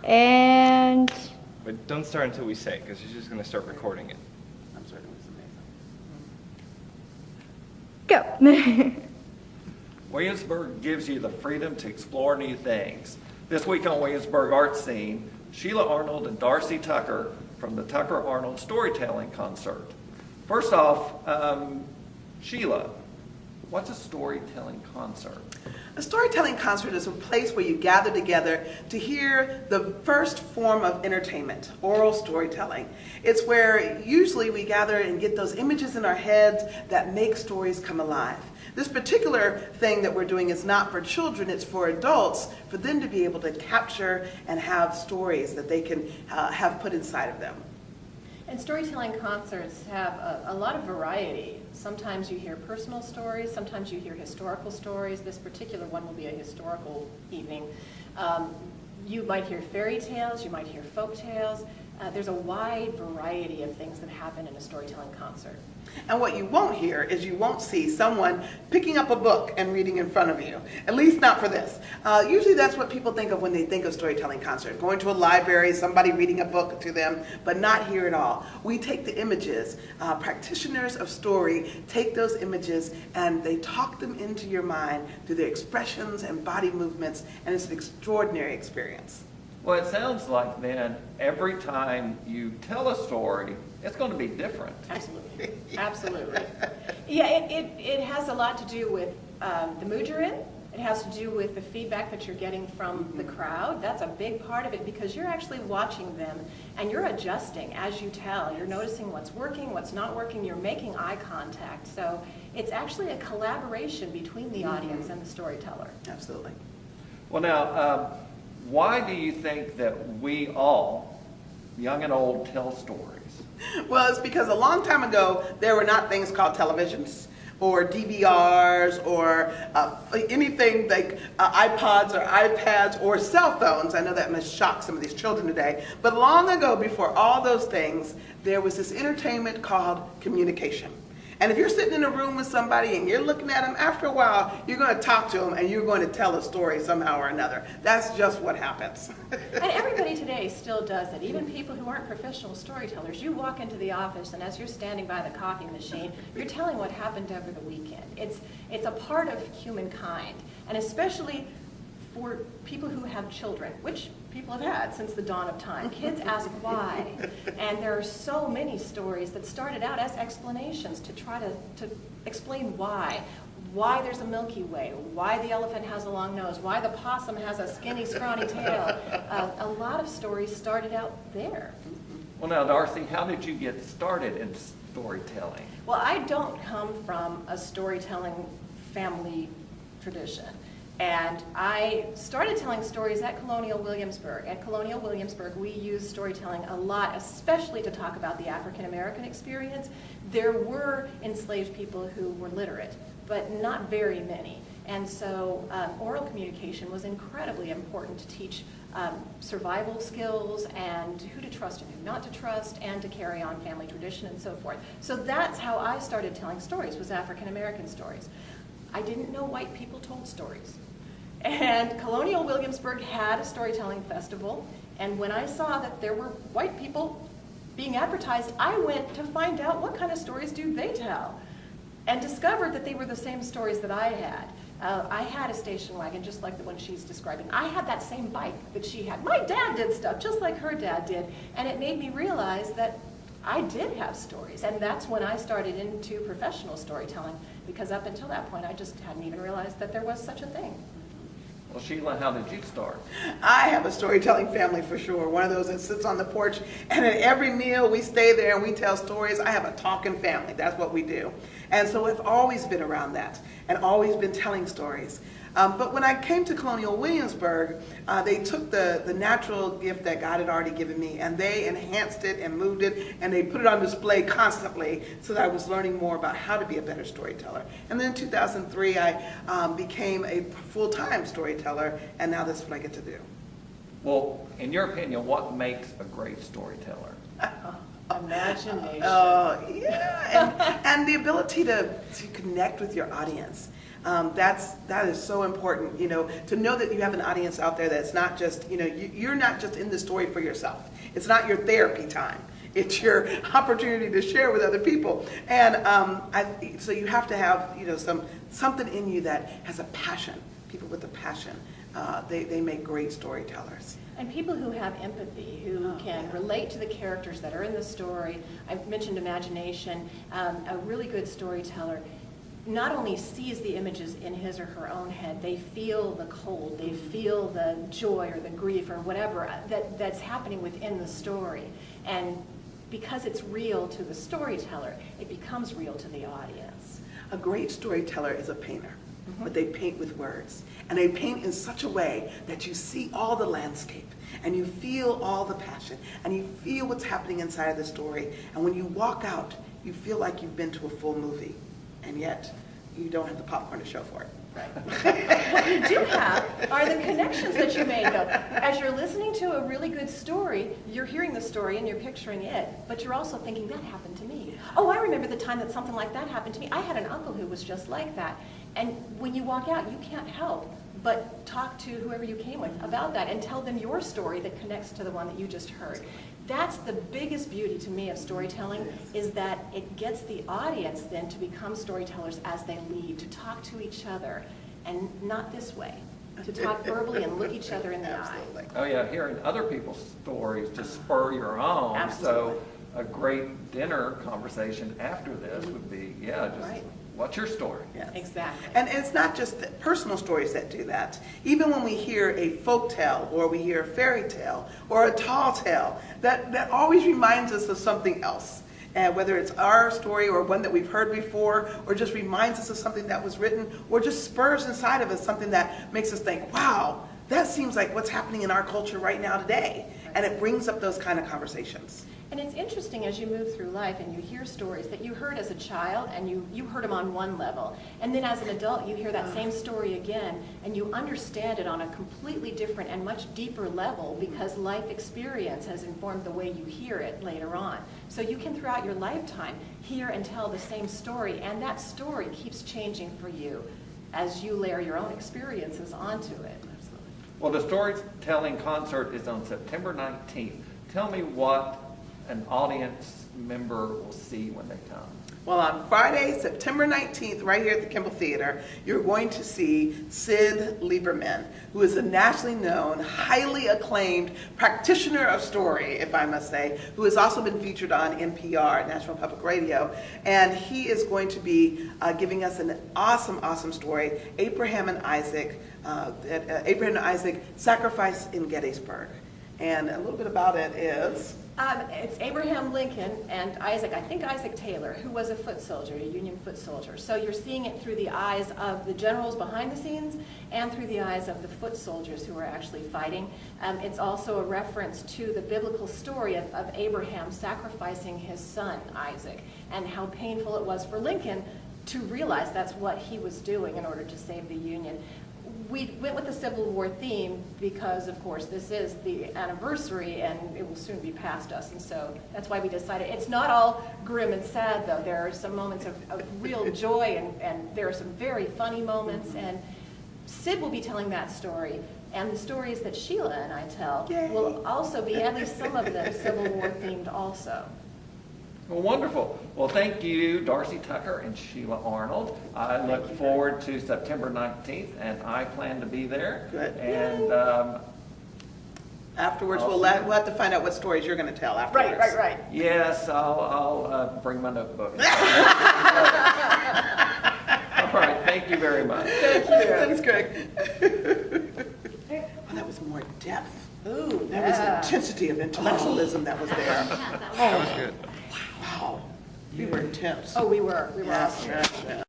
And But don't start until we say it, because she's just going to start recording it. I'm sorry, it was amazing. go. Williamsburg gives you the freedom to explore new things. This week on Williamsburg Art Scene, Sheila Arnold and Darcy Tucker from the Tucker-Arnold Storytelling Concert. First off, Sheila, what's a storytelling concert? A storytelling concert is a place where you gather together to hear the first form of entertainment, oral storytelling. It's where usually we gather and get those images in our heads that make stories come alive. This particular thing that we're doing is not for children, it's for adults, for them to be able to capture and have stories that they can have put inside of them. And storytelling concerts have a lot of variety. Sometimes you hear personal stories, sometimes you hear historical stories. This particular one will be a historical evening. You might hear fairy tales, you might hear folk tales. There's a wide variety of things that happen in a storytelling concert. And what you won't hear is you won't see someone picking up a book and reading in front of you, at least not for this. Usually that's what people think of when they think of storytelling concert, going to a library, somebody reading a book to them, but not here at all. We take the images, practitioners of story take those images and they talk them into your mind through their expressions and body movements, and it's an extraordinary experience. Well, it sounds like then every time you tell a story, it's going to be different. Absolutely, absolutely. Yeah, it has a lot to do with the mood you're in. It has to do with the feedback that you're getting from the crowd. That's a big part of it because you're actually watching them and you're adjusting as you tell. You're noticing what's working, what's not working. You're making eye contact. So it's actually a collaboration between the audience and the storyteller. Absolutely. Well, now, why do you think that we all, young and old, tell stories? Well, it's because a long time ago, there were not things called televisions or DVRs or anything like iPods or iPads or cell phones. I know that must shock some of these children today. But long ago, before all those things, there was this entertainment called communication. And if you're sitting in a room with somebody and you're looking at them, after a while, you're going to talk to them and you're going to tell a story somehow or another. That's just what happens. And everybody today still does it, even people who aren't professional storytellers. You walk into the office and as you're standing by the coffee machine, you're telling what happened over the weekend. It's a part of humankind, and especially for people who have children, which people have had since the dawn of time. Kids ask why, and there are so many stories that started out as explanations to try to explain why there's a Milky Way, why the elephant has a long nose, why the possum has a skinny, scrawny tail. A lot of stories started out there. Well, now, Darcy, how did you get started in storytelling? Well, I don't come from a storytelling family tradition. And I started telling stories at Colonial Williamsburg. At Colonial Williamsburg, we use storytelling a lot, especially to talk about the African American experience. There were enslaved people who were literate, but not very many. And so oral communication was incredibly important to teach survival skills and who to trust and who not to trust, and to carry on family tradition and so forth. So that's how I started telling stories, was African American stories. I didn't know white people told stories. And Colonial Williamsburg had a storytelling festival, and when I saw that there were white people being advertised, I went to find out what kind of stories do they tell, and discovered that they were the same stories that I had. I had a station wagon just like the one she's describing. I had that same bike that she had. My dad did stuff just like her dad did, and it made me realize that I did have stories, and that's when I started into professional storytelling, because up until that point I just hadn't even realized that there was such a thing. Well, Sheila, how did you start? I have a storytelling family for sure. One of those that sits on the porch, and at every meal we stay there and we tell stories. I have a talking family. That's what we do. And so I've always been around that and always been telling stories. But when I came to Colonial Williamsburg, they took the natural gift that God had already given me, and they enhanced it and moved it, and they put it on display constantly so that I was learning more about how to be a better storyteller. And then in 2003, I became a full-time storyteller, and now that's what I get to do. Well, in your opinion, what makes a great storyteller? Imagination. Oh, yeah, and the ability to connect with your audience. That is so important, to know that you have an audience out there that's not just, you're not just in the story for yourself. It's not your therapy time. It's your opportunity to share with other people. And so you have to have, something in you that has a passion. People with a passion, they make great storytellers. And people who have empathy, who can relate to the characters that are in the story. I've mentioned imagination. A really good storyteller not only sees the images in his or her own head, they feel the cold, they feel the joy or the grief or whatever that's happening within the story. And because it's real to the storyteller, it becomes real to the audience. A great storyteller is a painter, but they paint with words. And they paint in such a way that you see all the landscape, and you feel all the passion, and you feel what's happening inside of the story. And when you walk out, you feel like you've been to a full movie, and yet you don't have the popcorn to show for it. Right. What you do have are the connections that you made, though. As you're listening to a really good story, you're hearing the story and you're picturing it, but you're also thinking, that happened to me. Oh, I remember the time that something like that happened to me. I had an uncle who was just like that. And when you walk out, you can't help but talk to whoever you came with about that and tell them your story that connects to the one that you just heard. That's the biggest beauty to me of storytelling, is that it gets the audience then to become storytellers as they leave, to talk to each other, and not this way, to talk verbally and look each other in the Absolutely. eye. Oh yeah, hearing other people's stories to spur your own. Absolutely. So a great dinner conversation after this would be, just Right. what's your story? Yes. Exactly. And it's not just the personal stories that do that. Even when we hear a folk tale, or we hear a fairy tale, or a tall tale, that always reminds us of something else. And whether it's our story or one that we've heard before, or just reminds us of something that was written, or just spurs inside of us something that makes us think, wow, that seems like what's happening in our culture right now today. And it brings up those kind of conversations. And it's interesting as you move through life and you hear stories that you heard as a child, and you heard them on one level. And then as an adult, you hear that same story again, and you understand it on a completely different and much deeper level, because life experience has informed the way you hear it later on. So you can, throughout your lifetime, hear and tell the same story, and that story keeps changing for you as you layer your own experiences onto it. Well, the storytelling concert is on September 19th. Tell me what an audience member will see when they come. Well, on Friday, September 19th, right here at the Kimball Theater, you're going to see Sid Lieberman, who is a nationally known, highly acclaimed practitioner of story, if I must say, who has also been featured on NPR, National Public Radio. And he is going to be giving us an awesome, awesome story, Abraham and Isaac Sacrifice in Gettysburg. And a little bit about it is... It's Abraham Lincoln and Isaac, I think Isaac Taylor, who was a foot soldier, a Union foot soldier. So you're seeing it through the eyes of the generals behind the scenes and through the eyes of the foot soldiers who are actually fighting. It's also a reference to the biblical story of Abraham sacrificing his son, Isaac, and how painful it was for Lincoln to realize that's what he was doing in order to save the Union. We went with the Civil War theme because, of course, this is the anniversary and it will soon be past us. And so that's why we decided. It's not all grim and sad, though. There are some moments of real joy, and there are some very funny moments. And Sid will be telling that story. And the stories that Sheila and I tell will also be, at least some of them, Civil War themed also. Well, wonderful. Well, thank you, Darcy Tucker and Sheila Arnold. I look forward to September 19th, and I plan to be there. Good. And afterwards, we'll have to find out what stories you're going to tell afterwards. Right. yes, I'll bring my notebook. All right. Thank you very much. Thank you. Thanks, Greg. Well, that was more depth. Ooh, That was intensity of intellectualism that was there. That was good. Wow. We were intense. Oh, we were Yes, awesome. yes, yes.